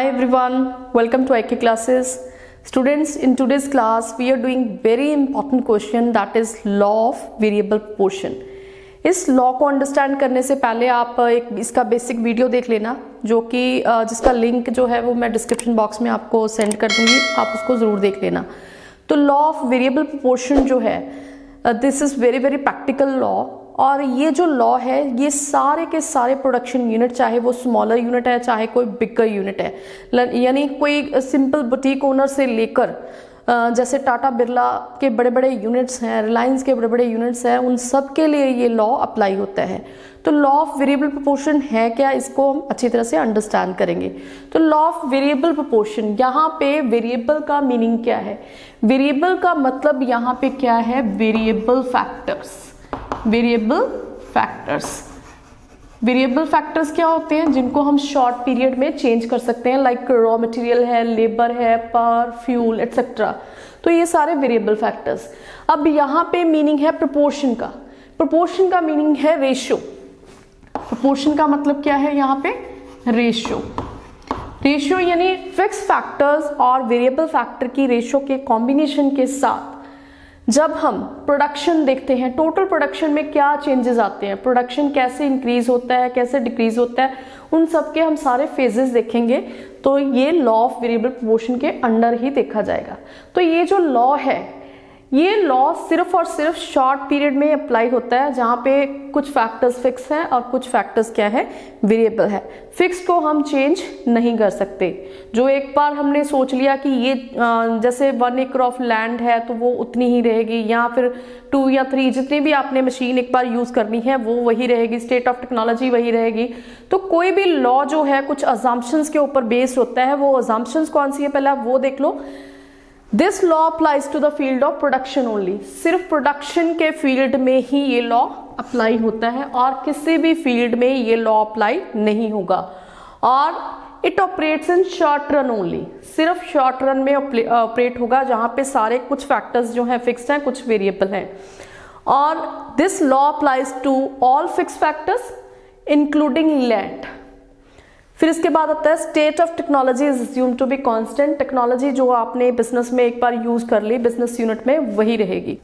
Hi everyone, welcome to IK classes. Students, in today's class we are doing very important question, that is law of variable proportion. इस law को understand करने से पहले आप एक इसका बेसिक वीडियो देख लेना, जो कि जिसका लिंक जो है वो मैं डिस्क्रिप्शन बॉक्स में आपको सेंड कर दूंगी, आप उसको ज़रूर देख लेना. तो लॉ ऑफ वेरिएबल प्रोपोर्शन जो है, this is very very practical law. और ये जो लॉ है ये सारे के सारे प्रोडक्शन यूनिट, चाहे वो स्मॉलर यूनिट है चाहे कोई बिगर यूनिट है, यानी कोई सिंपल बुटीक ओनर से लेकर जैसे टाटा बिरला के बड़े बड़े यूनिट्स हैं, रिलायंस के बड़े बड़े यूनिट्स हैं, उन सब के लिए ये लॉ अप्लाई होता है. तो लॉ ऑफ वेरिएबल प्रोपोर्शन है क्या, इसको हम अच्छी तरह से अंडरस्टैंड करेंगे. तो लॉ ऑफ वेरिएबल प्रोपोर्शन, यहाँ पे वेरिएबल का मीनिंग क्या है? वेरिएबल का मतलब यहाँ पे क्या है? Variable factors. Variable factors, variable factors क्या होते हैं? जिनको हम शॉर्ट पीरियड में चेंज कर सकते हैं, लाइक रॉ मटेरियल है, लेबर है, पावर, फ्यूल एटसेट्रा. तो ये सारे वेरिएबल फैक्टर्स. अब यहाँ पे मीनिंग है प्रोपोर्शन का. प्रोपोर्शन का मीनिंग है रेशियो. प्रोपोर्शन का मतलब क्या है? यहाँ पे रेशियो. रेशियो यानी फिक्स फैक्टर्स और वेरिएबल फैक्टर की रेशियो के कॉम्बिनेशन के साथ जब हम प्रोडक्शन देखते हैं, टोटल प्रोडक्शन में क्या चेंजेस आते हैं, प्रोडक्शन कैसे इंक्रीज होता है, कैसे डिक्रीज होता है, उन सब के हम सारे फेजेस देखेंगे. तो ये लॉ ऑफ वेरिएबल प्रोपोर्शन के अंडर ही देखा जाएगा. तो ये जो लॉ है, ये लॉ सिर्फ और सिर्फ शॉर्ट पीरियड में अप्लाई होता है, जहाँ पे कुछ फैक्टर्स फिक्स हैं और कुछ फैक्टर्स क्या है? वेरिएबल है. फिक्स को हम चेंज नहीं कर सकते. जो एक बार हमने सोच लिया कि ये जैसे 1 एकड़ ऑफ लैंड है तो वो उतनी ही रहेगी, या फिर 2 या 3 जितनी भी आपने मशीन एक बार यूज करनी है वो वही रहेगी, स्टेट ऑफ टेक्नोलॉजी वही रहेगी. तो कोई भी लॉ जो है कुछ अजम्पशंस के ऊपर बेस्ड होता है. वो अजम्पशंस कौन सी है पहले आप वो देख लो. This law applies to the field of production only. सिर्फ प्रोडक्शन के फील्ड में ही ये लॉ अप्लाई होता है और किसी भी फील्ड में ये लॉ अप्लाई नहीं होगा. और it operates in short run only. सिर्फ शॉर्ट रन में ऑपरेट होगा, जहाँ पे सारे कुछ फैक्टर्स जो हैं फिक्स्ड हैं, कुछ वेरिएबल हैं. और this law applies to all fix factors including land. फिर इसके बाद आता है state of technology is assumed to be constant. Technology जो आपने बिजनेस में एक बार यूज कर ली, बिजनेस यूनिट में वही रहेगी.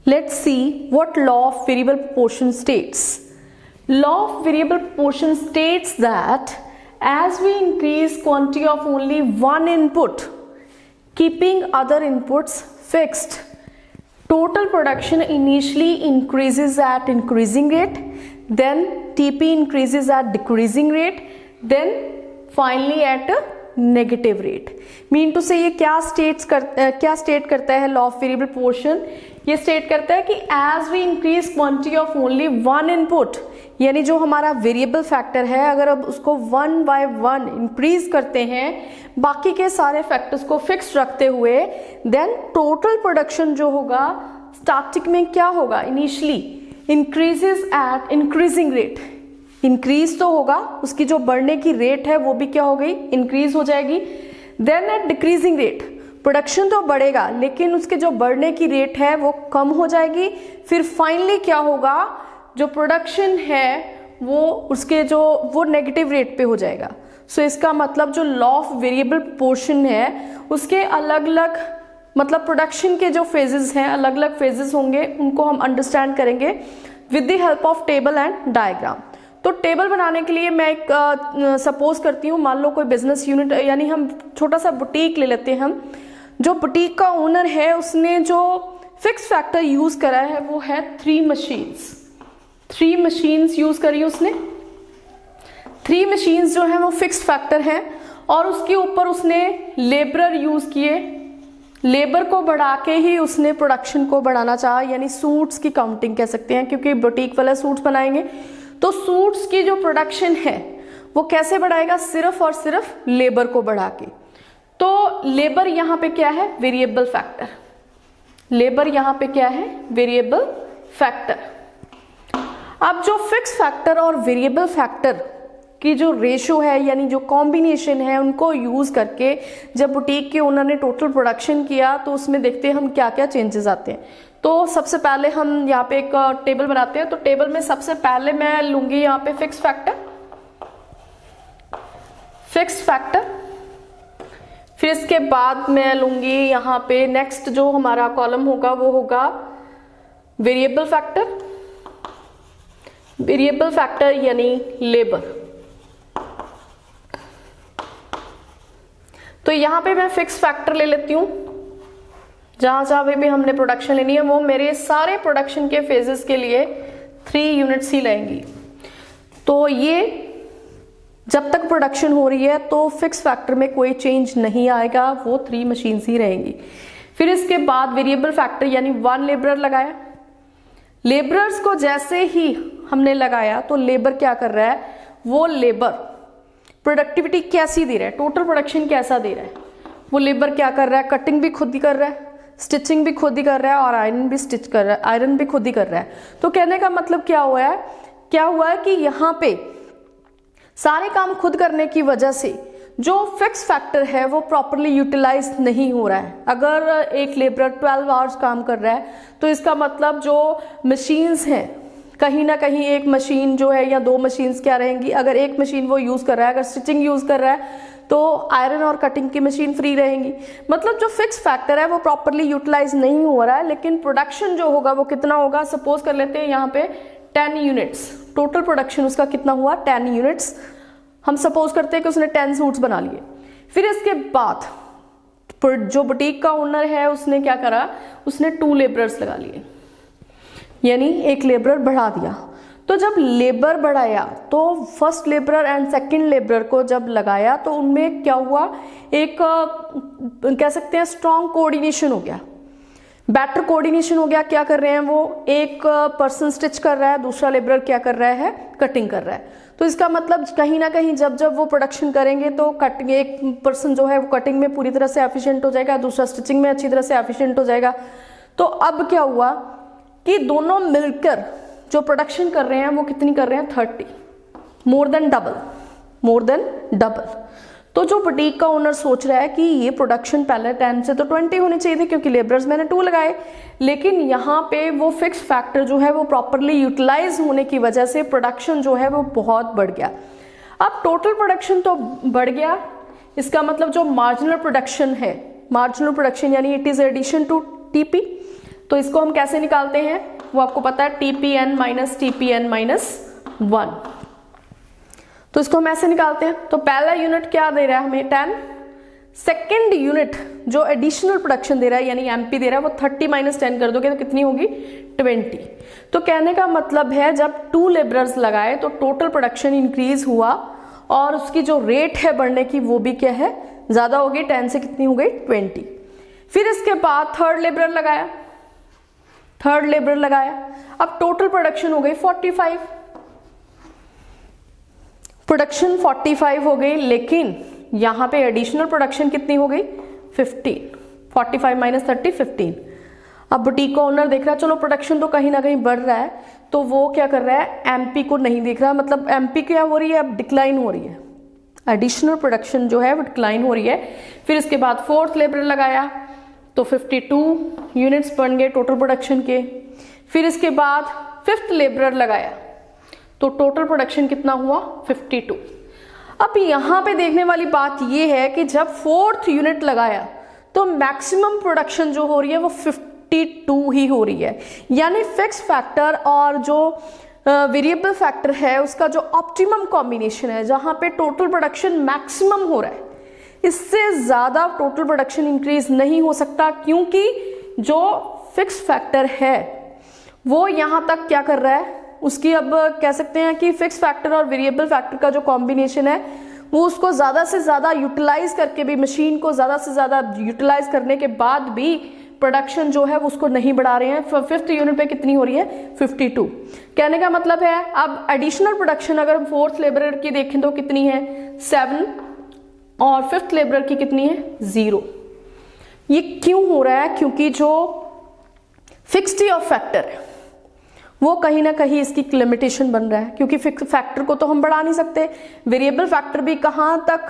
Let's see what law of variable proportion states. Law of variable proportion states that as we increase quantity of only one input, keeping other inputs fixed, total production initially increases at increasing rate, then TP increases at decreasing rate, then finally at a negative rate. Mean to say ये क्या state करता है law of variable proportion? ये state करता है कि as we increase quantity of only one input, यानी जो हमारा वेरिएबल फैक्टर है, अगर अब उसको 1 बाय 1 इंक्रीज करते हैं, बाकी के सारे फैक्टर्स को फिक्स रखते हुए, देन टोटल प्रोडक्शन जो होगा स्टार्टिंग में क्या होगा? Initially increases eight increasing rate. Increase तो होगा, उसकी जो बढ़ने की रेट है वो भी क्या हो गई? इंक्रीज हो जाएगी. Then at decreasing rate, production तो बढ़ेगा लेकिन उसके जो बढ़ने की रेट है वो कम हो जाएगी. फिर फाइनली क्या होगा? जो प्रोडक्शन है वो नेगेटिव रेट पे हो जाएगा. सो इसका मतलब जो लॉ ऑफ वेरिएबल प्रोपोर्शन है उसके अलग अलग मतलब प्रोडक्शन के जो फेजेस हैं, अलग अलग फेजेस होंगे, उनको हम अंडरस्टैंड करेंगे with the help of table and diagram. तो टेबल बनाने के लिए मैं एक सपोज करती हूँ, मान लो कोई बिजनेस यूनिट, यानी हम छोटा सा बुटीक ले लेते हैं. हम जो बुटीक का ओनर है उसने जो फिक्स फैक्टर यूज करा है वो है 3 मशीन्स. 3 मशीन्स यूज करी उसने. 3 मशीन्स जो है वो फिक्स फैक्टर हैं और उसके ऊपर उसने लेबर यूज किए. लेबर को बढ़ा के ही उसने प्रोडक्शन को बढ़ाना चाहा, यानी सूट्स की काउंटिंग कह सकते हैं, क्योंकि बुटीक वाले सूट्स बनाएंगे. तो सूट्स की जो प्रोडक्शन है वो कैसे बढ़ाएगा? सिर्फ और सिर्फ लेबर को बढ़ा के. तो लेबर यहाँ पे क्या है? Variable factor. लेबर यहाँ पे क्या है? Variable factor. अब जो फिक्स फैक्टर और वेरिएबल फैक्टर की जो रेशियो है, यानी जो कॉम्बिनेशन है, उनको यूज करके जब बुटीक के ओनर ने टोटल प्रोडक्शन किया तो उसमें देखते हैं हम क्या क्या चेंजेस आते हैं. तो सबसे पहले हम यहाँ पे एक टेबल बनाते हैं. तो टेबल में सबसे पहले मैं लूंगी यहाँ पे फिक्स फैक्टर. फिक्स फैक्टर फिर इसके बाद मैं लूंगी यहाँ पे नेक्स्ट जो हमारा कॉलम होगा वो होगा वेरिएबल फैक्टर। वेरिएबल फैक्टर यानी लेबर। तो यहाँ पे मैं फिक्स फैक्टर ले लेती हूँ, जहां जहां भी हमने प्रोडक्शन लेनी है वो मेरे सारे प्रोडक्शन के फेजेस के लिए 3 यूनिट्स ही लेंगी। तो ये जब तक प्रोडक्शन हो रही है तो फिक्स फैक्टर में कोई चेंज नहीं आएगा, वो 3 मशीन्स ही रहेंगी। फिर इसके बाद वेरिएबल फैक्टर यानी 1 लेबरर लगाया। लेबरर्स को जैसे ही हमने लगाया तो लेबर क्या कर रहा है, वो लेबर प्रोडक्टिविटी कैसी दे रहा है, टोटल प्रोडक्शन कैसा दे रहा है, वो लेबर क्या कर रहा है, कटिंग भी खुद ही कर रहा है, स्टिचिंग भी खुद ही कर रहा है और आयरन भी स्टिच कर रहा है, आयरन भी खुद ही कर रहा है। तो कहने का मतलब क्या हुआ है कि यहाँ पे सारे काम खुद करने की वजह से जो फिक्स फैक्टर है वो प्रॉपरली यूटिलाइज नहीं हो रहा है। अगर एक लेबरर 12 आवर्स काम कर रहा है तो इसका मतलब जो मशीन्स हैं, कहीं ना कहीं एक मशीन जो है या 2 मशीन्स क्या रहेंगी, अगर एक मशीन वो यूज कर रहा है, अगर स्टिचिंग यूज कर रहा है तो आयरन और कटिंग की मशीन फ्री रहेंगी। मतलब जो फिक्स फैक्टर है वो प्रॉपरली यूटिलाइज नहीं हो रहा है, लेकिन प्रोडक्शन जो होगा वो कितना होगा, सपोज कर लेते हैं यहाँ पे 10 यूनिट्स, टोटल प्रोडक्शन उसका कितना हुआ 10 यूनिट्स। हम सपोज करते हैं कि उसने 10 सूट्स बना लिए। फिर इसके बाद जो बुटीक का ओनर है उसने क्या करा, उसने 2 लेबरर्स लगा लिए, यानी एक लेबरर बढ़ा दिया। तो जब लेबर बढ़ाया तो first labourer and second labourer को जब लगाया तो उनमें क्या हुआ, एक कह सकते हैं स्ट्रॉन्ग कोऑर्डिनेशन हो गया, बेटर कोऑर्डिनेशन हो गया। क्या कर रहे हैं वो, एक पर्सन स्टिच कर रहा है, दूसरा लेबरर क्या कर रहा है, कटिंग कर रहा है। तो इसका मतलब कहीं ना कहीं जब जब वो प्रोडक्शन करेंगे तो कटिंग, एक पर्सन जो है वो कटिंग में पूरी तरह से एफिशिएंट हो जाएगा, दूसरा स्टिचिंग में अच्छी तरह से एफिशिएंट हो जाएगा। तो अब क्या हुआ कि दोनों मिलकर जो प्रोडक्शन कर रहे हैं वो कितनी कर रहे हैं, 30, मोर देन डबल। तो जो बुटीक का ओनर सोच रहा है कि ये प्रोडक्शन पहले 10 से तो 20 होनी चाहिए थी क्योंकि लेबरर्स मैंने 2 लगाए, लेकिन यहाँ पे वो फिक्स फैक्टर जो है वो प्रॉपरली यूटिलाइज होने की वजह से प्रोडक्शन जो है वो बहुत बढ़ गया। अब टोटल प्रोडक्शन तो बढ़ गया, इसका मतलब जो मार्जिनल प्रोडक्शन है, मार्जिनल प्रोडक्शन यानी it is addition to TP. तो इसको हम कैसे निकालते हैं वो आपको पता है, TPN माइनस TPN माइनस 1। तो इसको हम ऐसे निकालते हैं। तो पहला यूनिट क्या दे रहा है हमें 10, सेकेंड यूनिट जो एडिशनल प्रोडक्शन दे रहा है यानी MP दे रहा है वो 30 माइनस 10 कर दोगे तो कितनी होगी 20। तो कहने का मतलब है जब 2 लेबरर्स लगाए तो टोटल प्रोडक्शन इंक्रीज हुआ और उसकी जो रेट है बढ़ने की वो भी क्या है, ज्यादा हो गई, 10 से कितनी हो गई 20। फिर इसके बाद थर्ड लेबरर लगाया, अब टोटल प्रोडक्शन हो गई 45, प्रोडक्शन 45 हो गई, लेकिन यहां पे एडिशनल प्रोडक्शन कितनी हो गई 15, 45 माइनस 30 15। अब बुटीक का ओनर देख रहा है चलो प्रोडक्शन तो कहीं ना कहीं बढ़ रहा है, तो वो क्या कर रहा है, MP को नहीं देख रहा, मतलब MP क्या हो रही है, अब डिक्लाइन हो रही है, एडिशनल प्रोडक्शन जो है वो डिक्लाइन हो रही है। फिर इसके बाद फोर्थ लेबर लगाया तो 52 यूनिट्स बन गए टोटल प्रोडक्शन के। फिर इसके बाद फिफ्थ लेबरर लगाया तो टोटल प्रोडक्शन कितना हुआ 52। अब यहाँ पे देखने वाली बात यह है कि जब फोर्थ यूनिट लगाया तो मैक्सिमम प्रोडक्शन जो हो रही है वो 52 ही हो रही है, यानी फिक्स फैक्टर और जो वेरिएबल फैक्टर है उसका जो ऑप्टिमम कॉम्बिनेशन है जहां पे टोटल प्रोडक्शन मैक्सिमम हो रहा है, इससे ज्यादा टोटल प्रोडक्शन इंक्रीज नहीं हो सकता, क्योंकि जो फिक्स फैक्टर है वो यहां तक क्या कर रहा है, उसकी अब कह सकते हैं कि फिक्स फैक्टर और वेरिएबल फैक्टर का जो कॉम्बिनेशन है वो उसको ज्यादा से ज्यादा यूटिलाइज करके भी, मशीन को ज्यादा से ज्यादा यूटिलाइज करने के बाद भी प्रोडक्शन जो है वो उसको नहीं बढ़ा रहे हैं। फिफ्थ यूनिट पे कितनी हो रही है 52। कहने का मतलब है अब एडिशनल प्रोडक्शन अगर हम फोर्थ लेबरर की देखें तो कितनी है 7 और फिफ्थ लेबरर की कितनी है 0। ये क्यों हो रहा है, क्योंकि जो फिक्सिटी ऑफ फैक्टर है वो कहीं ना कहीं इसकी लिमिटेशन बन रहा है, क्योंकि फिक्स फैक्टर को तो हम बढ़ा नहीं सकते, वेरिएबल फैक्टर भी कहां तक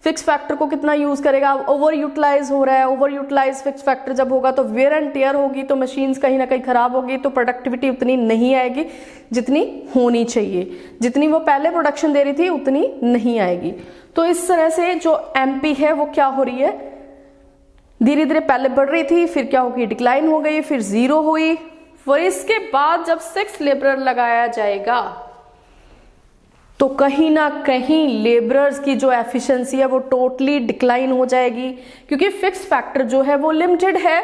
फिक्स फैक्टर को कितना यूज करेगा, ओवर यूटिलाइज हो रहा है। ओवर यूटिलाइज फिक्स फैक्टर जब होगा तो वेयर एंड टेयर होगी, तो मशीन्स कहीं ना कहीं खराब होगी, तो प्रोडक्टिविटी उतनी नहीं आएगी जितनी होनी चाहिए, जितनी वो पहले प्रोडक्शन दे रही थी उतनी नहीं आएगी। तो इस तरह से जो MP है वो क्या हो रही है धीरे धीरे पहले बढ़ रही थी, फिर क्या हो गई, डिक्लाइन हो गई, फिर 0 हुई। फिर इसके बाद जब 6 लेबरर लगाया जाएगा तो कहीं ना कहीं लेबरर्स की जो एफिशिएंसी है वो टोटली डिक्लाइन हो जाएगी, क्योंकि फिक्स फैक्टर जो है वो लिमिटेड है।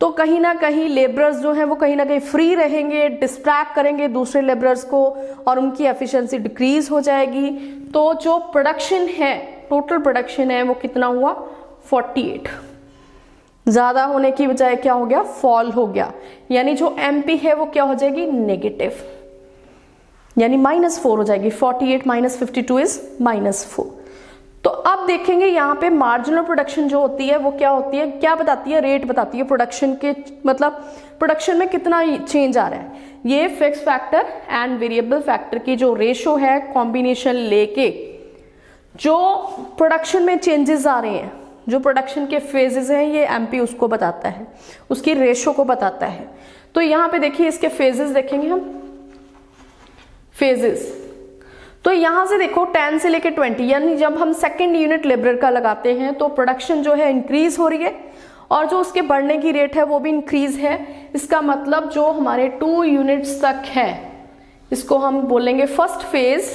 तो कहीं ना कहीं लेबरर्स जो है वो कहीं ना कहीं फ्री रहेंगे, डिस्ट्रैक्ट करेंगे दूसरे लेबरर्स को और उनकी एफिशिएंसी डिक्रीज हो जाएगी। तो जो प्रोडक्शन है, टोटल प्रोडक्शन है वो कितना हुआ, 48। ज्यादा होने की बजाय क्या हो गया, फॉल हो गया, यानी जो एमपी है वो क्या हो जाएगी, नेगेटिव, यानी -4 हो जाएगी। 48 - 52 इज -4। तो अब देखेंगे यहाँ पे मार्जिनल प्रोडक्शन जो होती है वो क्या होती है, क्या बताती है, रेट बताती है प्रोडक्शन के, मतलब प्रोडक्शन में कितना चेंज आ रहा है। ये fix factor and variable factor की जो रेशो है, कॉम्बिनेशन लेके जो प्रोडक्शन में चेंजेस आ रहे हैं, जो प्रोडक्शन के फेजेस हैं, ये एमपी उसको बताता है, उसकी रेशो को बताता है। तो यहाँ पे देखिए इसके फेजेस देखेंगे हम, फेजेस। तो यहां से देखो 10 से लेके 20, यानी जब हम सेकेंड यूनिट लेबर का लगाते हैं तो प्रोडक्शन जो है इंक्रीज हो रही है और जो उसके बढ़ने की रेट है वो भी इंक्रीज है। इसका मतलब जो हमारे 2 यूनिट्स तक है इसको हम बोलेंगे फर्स्ट फेज।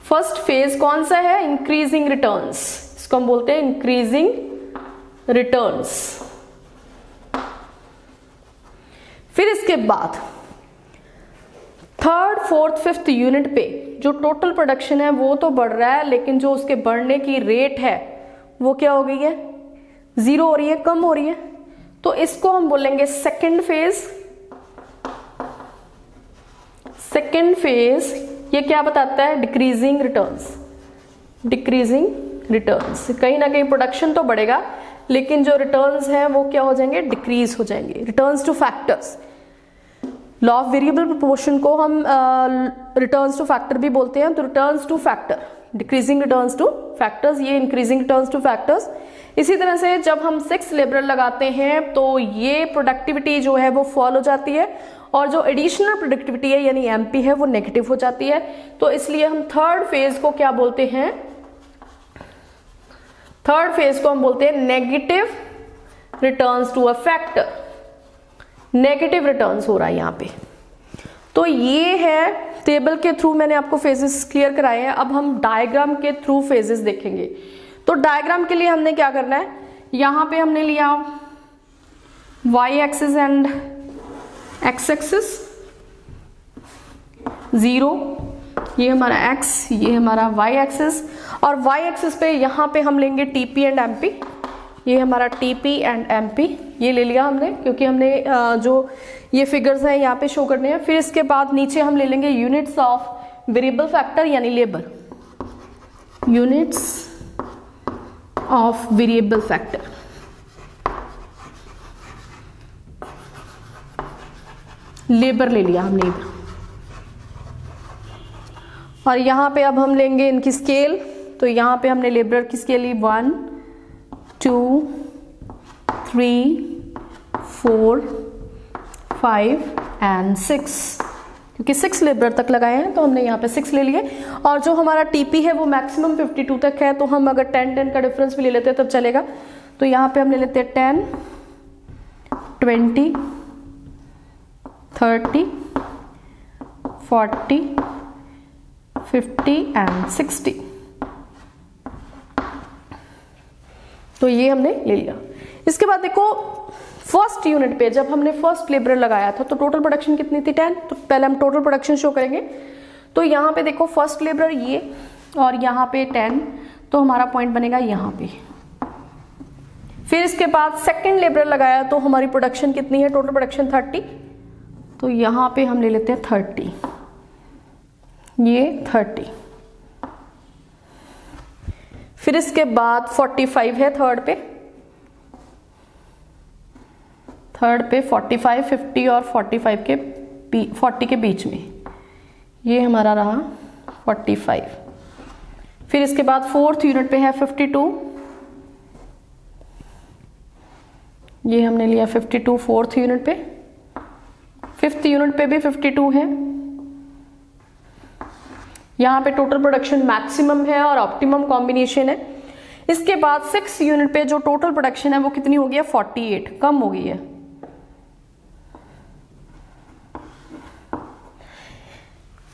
फर्स्ट फेज कौन सा है, इंक्रीजिंग रिटर्न्स, इसको हम बोलते हैं इंक्रीजिंग रिटर्न्स। फिर इसके बाद थर्ड, फोर्थ, फिफ्थ यूनिट पे जो टोटल प्रोडक्शन है वो तो बढ़ रहा है, लेकिन जो उसके बढ़ने की रेट है वो क्या हो गई है, 0 हो रही है, कम हो रही है। तो इसको हम बोलेंगे सेकेंड फेज। सेकेंड फेज ये क्या बताता है, डिक्रीजिंग रिटर्न्स। डिक्रीजिंग रिटर्न्स, कहीं ना कहीं प्रोडक्शन तो बढ़ेगा लेकिन जो रिटर्न्स हैं वो क्या हो जाएंगे, डिक्रीज हो जाएंगे। Returns two factors, law of variable proportion को हम रिटर्न्स टू फैक्टर भी बोलते हैं। तो returns two factor, decreasing returns two factors, ये इंक्रीजिंग रिटर्न्स टू फैक्टर्स। इसी तरह से जब हम 6 लेबर लगाते हैं तो ये प्रोडक्टिविटी जो है वो फॉल हो जाती है और जो एडिशनल प्रोडक्टिविटी है यानी एमपी है वो नेगेटिव हो जाती है। तो इसलिए हम थर्ड फेज को क्या बोलते हैं, थर्ड फेज को हम बोलते हैं negative returns to a factor. Negative returns हो रहा है यहाँ पे। तो ये है टेबल के थ्रू मैंने आपको फेजेस क्लियर कराए हैं। अब हम डायग्राम के थ्रू फेजेस देखेंगे। तो डायग्राम के लिए हमने क्या करना है, यहाँ पे हमने लिया y axis and x axis, 0, ये हमारा x, ये हमारा y एक्सिस, और y एक्सिस पे यहाँ पे हम लेंगे TP एंड MP। ये हमारा TP एंड MP ये ले लिया हमने, क्योंकि हमने जो ये फिगर्स हैं यहाँ पे शो करने हैं। फिर इसके बाद नीचे हम ले लेंगे यूनिट्स ऑफ वेरिएबल फैक्टर यानी labour, units of variable factor. Labour ले लिया हमने इधर, और यहाँ पे अब हम लेंगे इनकी स्केल। तो यहाँ पे हमने लेबर की स्केल ली 1 2 3 4 5 एंड 6, क्योंकि 6 लेबर तक लगाए हैं तो हमने यहाँ पे 6 ले लिए। और जो हमारा टीपी है वो मैक्सिमम 52 तक है, तो हम अगर 10-10 का डिफरेंस भी ले लेते हैं तब चलेगा। तो यहाँ पे हम ले लेते हैं 10 20 30 40 50 एंड 60। तो ये हमने ले लिया। इसके बाद देखो फर्स्ट यूनिट पे जब हमने फर्स्ट लेबर लगाया था तो टोटल प्रोडक्शन कितनी थी, 10। तो पहले हम टोटल प्रोडक्शन शो करेंगे। तो यहाँ पे देखो फर्स्ट लेबर ये और यहाँ पे 10, तो हमारा पॉइंट बनेगा यहाँ पे। फिर इसके बाद सेकंड लेबर लगाया तो हमारी प्रोडक्शन कितनी है, टोटल प्रोडक्शन 30। तो यहाँ पे हम ले लेते हैं 30, ये 30। फिर इसके बाद 45 है थर्ड पे 45, 50 और 45 के 40 के बीच में, ये हमारा रहा 45। फिर इसके बाद फोर्थ यूनिट पे है 52, ये हमने लिया 52 फोर्थ यूनिट पे। फिफ्थ यूनिट पे भी 52 है। यहाँ पे टोटल प्रोडक्शन मैक्सिमम है और ऑप्टिमम कॉम्बिनेशन है। इसके बाद 6 यूनिट पे जो टोटल प्रोडक्शन है वो कितनी हो गई है 48, कम हो गई है।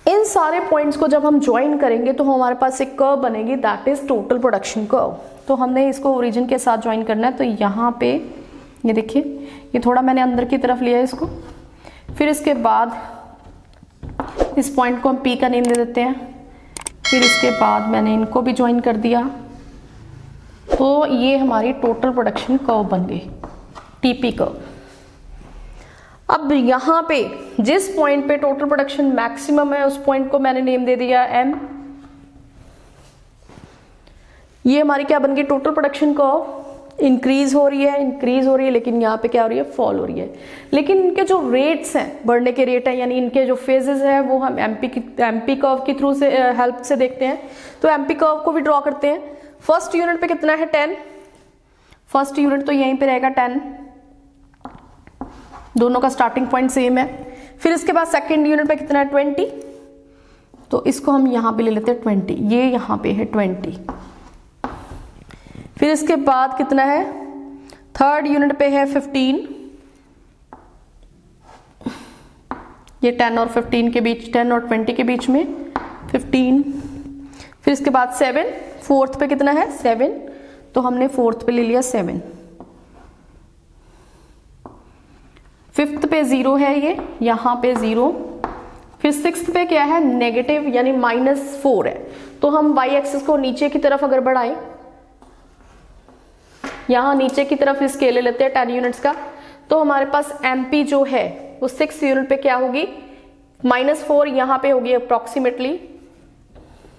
इन सारे पॉइंट्स को जब हम ज्वाइन करेंगे तो हमारे पास एक कर्व बनेगी, that is total production curve. तो हमने इसको ओरिजिन के साथ ज्वाइन करना है। तो यहाँ पे ये देखिए, ये थोड़ा मैंने अंदर की तरफ लिया है इसको। फिर इसके बाद इस पॉइंट को हम P का नेम दे देते हैं। फिर इसके बाद मैंने इनको भी ज्वाइन कर दिया। तो ये हमारी टोटल प्रोडक्शन कर्व बन गई, TP कर्व। अब यहाँ पे जिस पॉइंट पे टोटल प्रोडक्शन मैक्सिमम है उस पॉइंट को मैंने नेम दे दिया M। ये हमारी क्या बन गई टोटल प्रोडक्शन कर्व। इंक्रीज हो रही है, लेकिन यहाँ पे क्या हो रही है, फॉल हो रही है। लेकिन इनके जो रेट्स हैं, बढ़ने के रेट हैं, यानी इनके जो फेजेस हैं वो हम एमपी कर्व के थ्रू से हेल्प से देखते हैं। तो एमपी कर्व को भी ड्रॉ करते हैं। फर्स्ट यूनिट पे कितना है 10, फर्स्ट यूनिट तो यहीं पे रहेगा 10, दोनों का स्टार्टिंग पॉइंट सेम है। फिर इसके बाद सेकेंड यूनिट पे कितना है 20, तो इसको हम यहाँ पे ले लेते हैं 20, ये यहाँ पे है 20। फिर इसके बाद कितना है, थर्ड यूनिट पे है 15, ये 10 और 15 के बीच, 10 और 20 के बीच में 15। फिर इसके बाद 7, फोर्थ पे कितना है 7, तो हमने फोर्थ पे ले लिया 7। फिफ्थ पे 0 है, ये यहाँ पे 0। फिर सिक्स्थ पे क्या है नेगेटिव, यानी -4 है। तो हम y एक्सिस को नीचे की तरफ अगर बढ़ाएं, यहाँ नीचे की तरफ स्केल ले लेते हैं 10 यूनिट्स का, तो हमारे पास MP जो है वो 6 यूनिट पे क्या होगी, -4 यहाँ पे होगी अप्रोक्सीमेटली,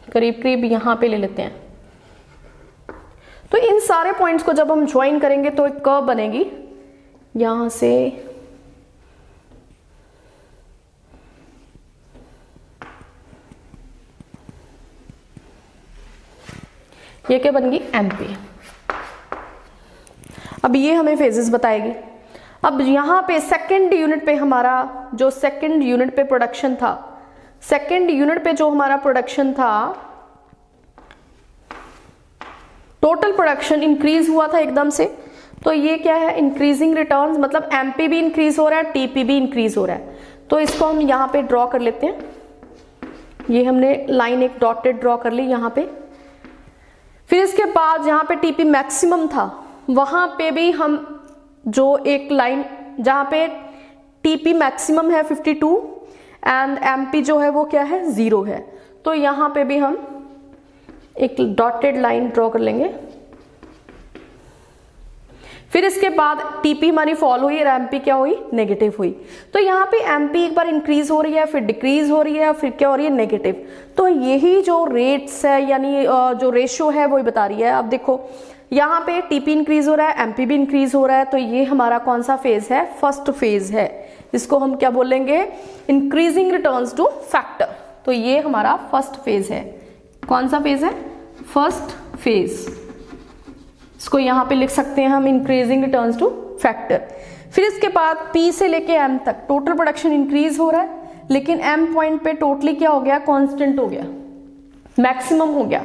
करीब करीब यहाँ पे ले लेते हैं। तो इन सारे पॉइंट्स को जब हम ज्वाइन करेंगे तो एक कर्व बनेगी। यहां से ये क्या बन गई MP। अब ये हमें फेजेस बताएगी। अब यहाँ पे सेकंड यूनिट पे हमारा जो सेकंड यूनिट पे प्रोडक्शन था, सेकंड यूनिट पे जो हमारा प्रोडक्शन था, टोटल प्रोडक्शन इंक्रीज हुआ था एकदम से। तो ये क्या है इंक्रीजिंग रिटर्न्स, मतलब MP भी इंक्रीज हो रहा है, TP भी इंक्रीज हो रहा है। तो इसको हम यहाँ पे ड्रॉ कर लेते हैं। ये हमने लाइन एक डॉटेड ड्रॉ कर ली यहाँ पे। फिर इसके बाद जहाँ पे TP मैक्सिमम था वहां पे भी हम जो एक लाइन जहां पे TP मैक्सिमम है 52 एंड MP जो है वो क्या है 0 है, तो यहां पे भी हम एक डॉटेड लाइन ड्रॉ कर लेंगे। फिर इसके बाद TP हमारी फॉल हुई और MP क्या हुई नेगेटिव हुई। तो यहाँ पे MP एक बार इंक्रीज हो रही है, फिर डिक्रीज हो रही है, फिर क्या हो रही है नेगेटिव। तो यही जो रेट्स है यानी जो रेशियो है वो बता रही है। अब देखो यहाँ पे TP इंक्रीज हो रहा है, MP भी इंक्रीज हो रहा है, तो ये हमारा कौन सा फेज है, फर्स्ट फेज है। इसको हम क्या बोलेंगे इंक्रीजिंग रिटर्न्स टू फैक्टर। तो ये हमारा फर्स्ट फेज है। कौन सा फेज है, फर्स्ट फेज। इसको यहाँ पे लिख सकते हैं हम इंक्रीजिंग रिटर्न्स टू फैक्टर। फिर इसके बाद P से लेके M तक टोटल प्रोडक्शन इंक्रीज हो रहा है, लेकिन M पॉइंट पे टोटली क्या हो गया कांस्टेंट हो गया, मैक्सिमम हो गया।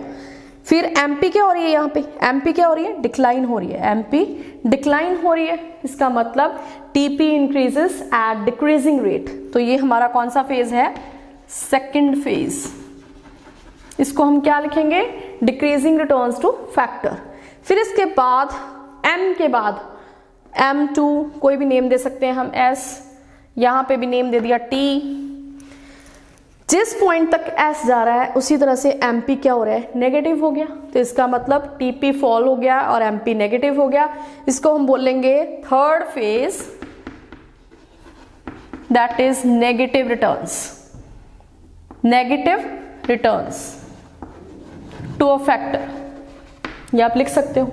फिर MP क्या हो रही है, यहाँ पे MP क्या हो रही है डिक्लाइन हो रही है, MP डिक्लाइन हो रही है। इसका मतलब TP increases eight decreasing rate. तो ये हमारा कौन सा फेज है, सेकंड फेज। इसको हम क्या लिखेंगे डिक्रीजिंग रिटर्न्स टू फैक्टर। फिर इसके बाद M के बाद M2 कोई भी नेम दे सकते हैं हम, S यहाँ पे भी नेम दे दिया T। जिस पॉइंट तक S जा रहा है उसी तरह से MP क्या हो रहा है नेगेटिव हो गया। तो इसका मतलब TP फॉल हो गया और MP नेगेटिव हो गया। इसको हम बोलेंगे third phase, that is negative returns, negative returns to a factor, ये आप लिख सकते हो।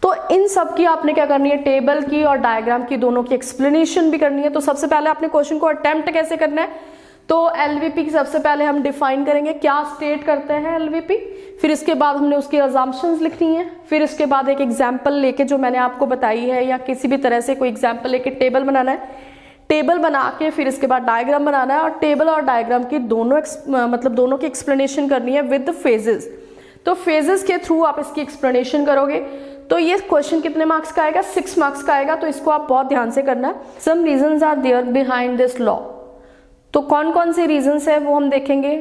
तो इन सब की आपने क्या करनी है, टेबल की और डायग्राम की दोनों की एक्सप्लेनेशन भी करनी है। तो सबसे पहले आपने क्वेश्चन को अटेम्प्ट कैसे करना है, तो LVP की सबसे पहले हम डिफाइन करेंगे क्या स्टेट करते हैं LVP। फिर इसके बाद हमने उसकी अजम्पशंस लिखनी है। फिर इसके बाद एक एग्जाम्पल लेके जो मैंने आपको बताई है या किसी भी तरह से कोई एग्जाम्पल लेके टेबल बनाना है, टेबल बना के फिर इसके बाद डायग्राम बनाना है और टेबल और डायग्राम की दोनों मतलब दोनों की एक्सप्लेनेशन करनी है विद फेजेस। तो फेजेस के थ्रू आप इसकी एक्सप्लेनेशन करोगे। तो ये क्वेश्चन कितने मार्क्स का आएगा? 6 मार्क्स का आएगा। तो इसको आप बहुत ध्यान से करना। Some reasons are there behind this law. तो कौन कौन से रीजंस है वो हम देखेंगे।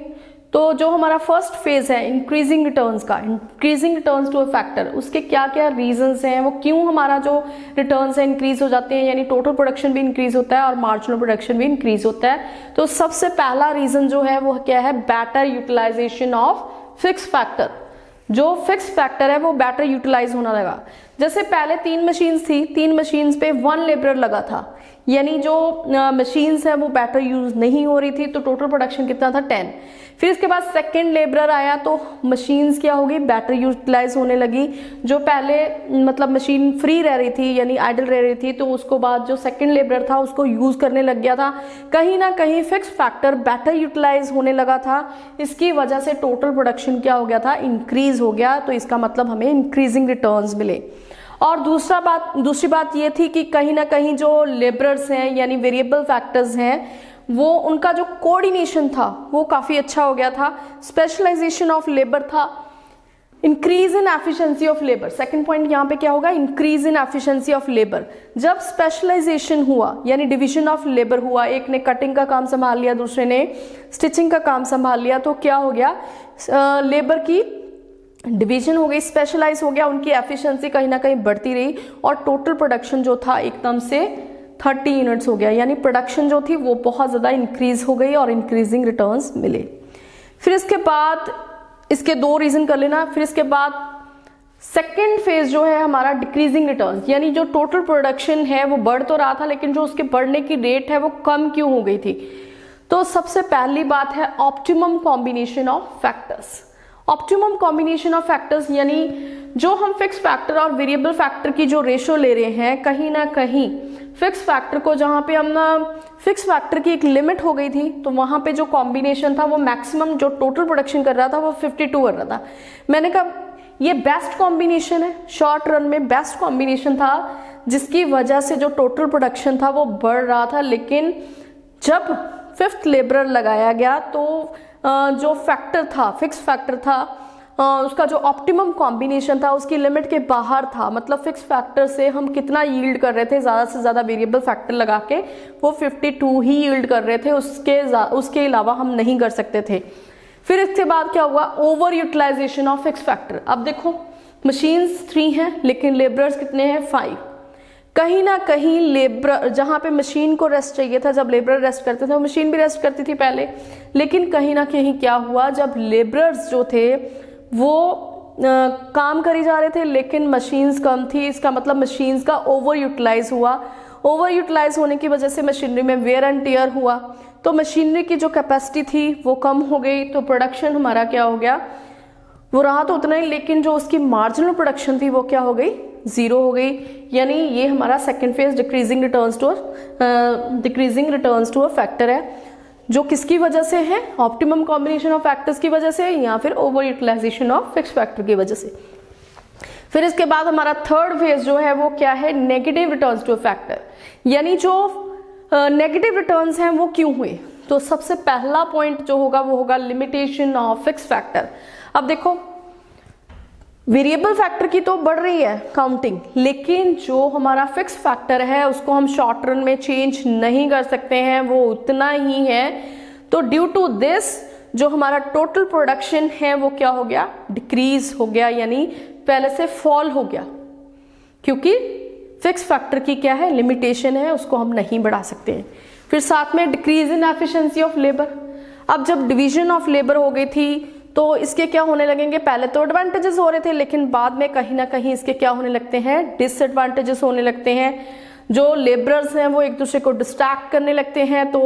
तो जो हमारा फर्स्ट फेज है इंक्रीजिंग रिटर्न्स का, increasing returns to a factor, उसके क्या क्या रीजंस हैं, वो क्यों हमारा जो रिटर्न्स है इंक्रीज हो जाते हैं, यानी टोटल प्रोडक्शन भी इंक्रीज होता है और मार्जिनल प्रोडक्शन भी इंक्रीज होता है। तो सबसे पहला रीजन जो है वो क्या है? Better utilization of fix factor. जो फिक्स फैक्टर है वो बेटर यूटिलाइज होना लगा। जैसे पहले 3 मशीन्स थी, 3 मशीन्स पे 1 लेबर लगा था, यानी जो मशीन्स है वो बेटर यूज नहीं हो रही थी, तो टोटल प्रोडक्शन कितना था? 10। फिर इसके बाद सेकंड लेबर आया तो मशीन्स क्या होगी? बेटर यूटिलाइज होने लगी। जो पहले मतलब मशीन फ्री रह रही थी यानी आइडल रह रही थी, तो उसको बाद जो सेकंड लेबर था उसको यूज करने लग गया था। कहीं ना कहीं फिक्स फैक्टर बेटर यूटिलाइज होने लगा था। इसकी वजह से टोटल प्रोडक्शन क्या हो गया था? इंक्रीज हो गया। तो इसका मतलब हमें इंक्रीजिंग रिटर्न्स मिले। और दूसरी बात ये थी कि कहीं ना कहीं जो लेबरर्स हैं यानी वेरिएबल फैक्टर्स हैं, वो उनका जो कोऑर्डिनेशन था वो काफ़ी अच्छा हो गया था। स्पेशलाइजेशन ऑफ लेबर था। Increase in efficiency of labour, second point यहाँ पे क्या होगा? Increase in efficiency of labour. जब स्पेशलाइजेशन हुआ यानी डिवीजन ऑफ लेबर हुआ, एक ने कटिंग का काम संभाल लिया, दूसरे ने स्टिचिंग का काम संभाल लिया, तो क्या हो गया? लेबर की डिवीजन हो गई, स्पेशलाइज हो गया, उनकी एफिशिएंसी कहीं ना कहीं बढ़ती रही और टोटल प्रोडक्शन जो था एकदम से 30 यूनिट्स हो गया, यानी प्रोडक्शन जो थी वो बहुत ज़्यादा इंक्रीज हो गई और इंक्रीजिंग रिटर्न्स मिले। फिर इसके बाद इसके 2 रीजन कर लेना। फिर इसके बाद सेकेंड फेज जो है हमारा डिक्रीजिंग रिटर्न्स, यानी जो टोटल प्रोडक्शन है वो बढ़ तो रहा था लेकिन जो उसके बढ़ने की रेट है वो कम क्यों हो गई थी? तो सबसे पहली बात है optimum combination of factors. Optimum combination of factors यानी जो हम फिक्स फैक्टर और वेरिएबल फैक्टर की जो रेशो ले रहे हैं, कहीं ना कहीं फिक्स फैक्टर को जहाँ पे हम फिक्स फैक्टर की एक लिमिट हो गई थी, तो वहाँ पे जो कॉम्बिनेशन था वो मैक्सिमम जो टोटल प्रोडक्शन कर रहा था वो 52 कर रहा था। मैंने कहा ये बेस्ट कॉम्बिनेशन है, शॉर्ट रन में बेस्ट कॉम्बिनेशन था, जिसकी वजह से जो टोटल प्रोडक्शन था वो बढ़ रहा था। लेकिन जब 5th लेबर लगाया गया तो जो फैक्टर था, फिक्स फैक्टर था, उसका जो ऑप्टिमम कॉम्बिनेशन था उसकी लिमिट के बाहर था। मतलब फिक्स फैक्टर से हम कितना यील्ड कर रहे थे, ज़्यादा से ज़्यादा वेरिएबल फैक्टर लगा के वो 52 ही यील्ड कर रहे थे, उसके अलावा हम नहीं कर सकते थे। फिर इसके बाद क्या हुआ? Over utilization of fix factor. अब देखो मशीन्स 3 हैं लेकिन लेबरर्स कितने हैं? 5। कहीं ना कहीं लेबर, जहाँ पे मशीन को रेस्ट चाहिए था, जब लेबर रेस्ट करते थे मशीन भी रेस्ट करती थी पहले, लेकिन कहीं ना कहीं क्या हुआ? जब लेबरर्स जो थे वो काम करी जा रहे थे लेकिन मशीन्स कम थी, इसका मतलब मशीन्स का ओवर यूटिलाइज हुआ। ओवर यूटिलाइज होने की वजह से मशीनरी में वेयर एंड टियर हुआ, तो मशीनरी की जो कैपेसिटी थी वो कम हो गई, तो प्रोडक्शन हमारा क्या हो गया? वो रहा तो उतना ही, लेकिन जो उसकी मार्जिनल प्रोडक्शन थी वो क्या हो गई? 0 हो गई। यानी ये हमारा second phase decreasing returns to a factor है, जो किसकी वजह से है? ऑप्टिमम कॉम्बिनेशन ऑफ फैक्टर्स की वजह से या फिर over utilization of fix factor की वजह से। फिर इसके बाद हमारा थर्ड फेज जो है वो क्या है? Negative returns to a factor, यानी जो नेगेटिव रिटर्न्स हैं वो क्यों हुए? तो सबसे पहला पॉइंट जो होगा वो होगा लिमिटेशन ऑफ फिक्स फैक्टर। अब देखो वेरिएबल फैक्टर की तो बढ़ रही है काउंटिंग, लेकिन जो हमारा फिक्स फैक्टर है उसको हम शॉर्ट रन में चेंज नहीं कर सकते हैं, वो उतना ही है। तो ड्यू टू दिस जो हमारा टोटल प्रोडक्शन है वो क्या हो गया? डिक्रीज हो गया, यानी पहले से फॉल हो गया, क्योंकि फिक्स फैक्टर की क्या है? लिमिटेशन है, उसको हम नहीं बढ़ा सकते हैं। फिर साथ में decrease in efficiency of labour. अब जब डिवीजन ऑफ लेबर हो गई थी तो इसके क्या होने लगेंगे? पहले तो एडवांटेजेस हो रहे थे लेकिन बाद में कहीं ना कहीं इसके क्या होने लगते हैं? डिसएडवांटेजेस होने लगते हैं। जो लेबरर्स हैं वो एक दूसरे को डिस्ट्रैक्ट करने लगते हैं, तो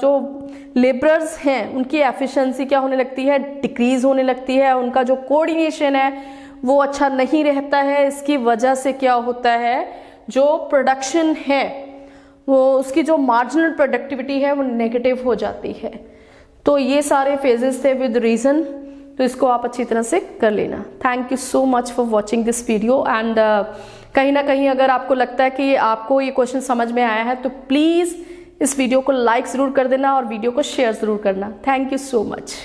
जो लेबरर्स हैं उनकी एफिशिएंसी क्या होने लगती है? डिक्रीज होने लगती है। उनका जो कोऑर्डिनेशन है वो अच्छा नहीं रहता है। इसकी वजह से क्या होता है? जो प्रोडक्शन है वो उसकी जो मार्जिनल प्रोडक्टिविटी है वो नेगेटिव हो जाती है। तो ये सारे फेजेस थे विद रीजन, तो इसको आप अच्छी तरह से कर लेना। Thank you so much for watching this video and कहीं ना कहीं अगर आपको लगता है कि आपको ये क्वेश्चन समझ में आया है तो प्लीज़ इस वीडियो को लाइक ज़रूर कर देना और वीडियो को शेयर ज़रूर करना। Thank you so much.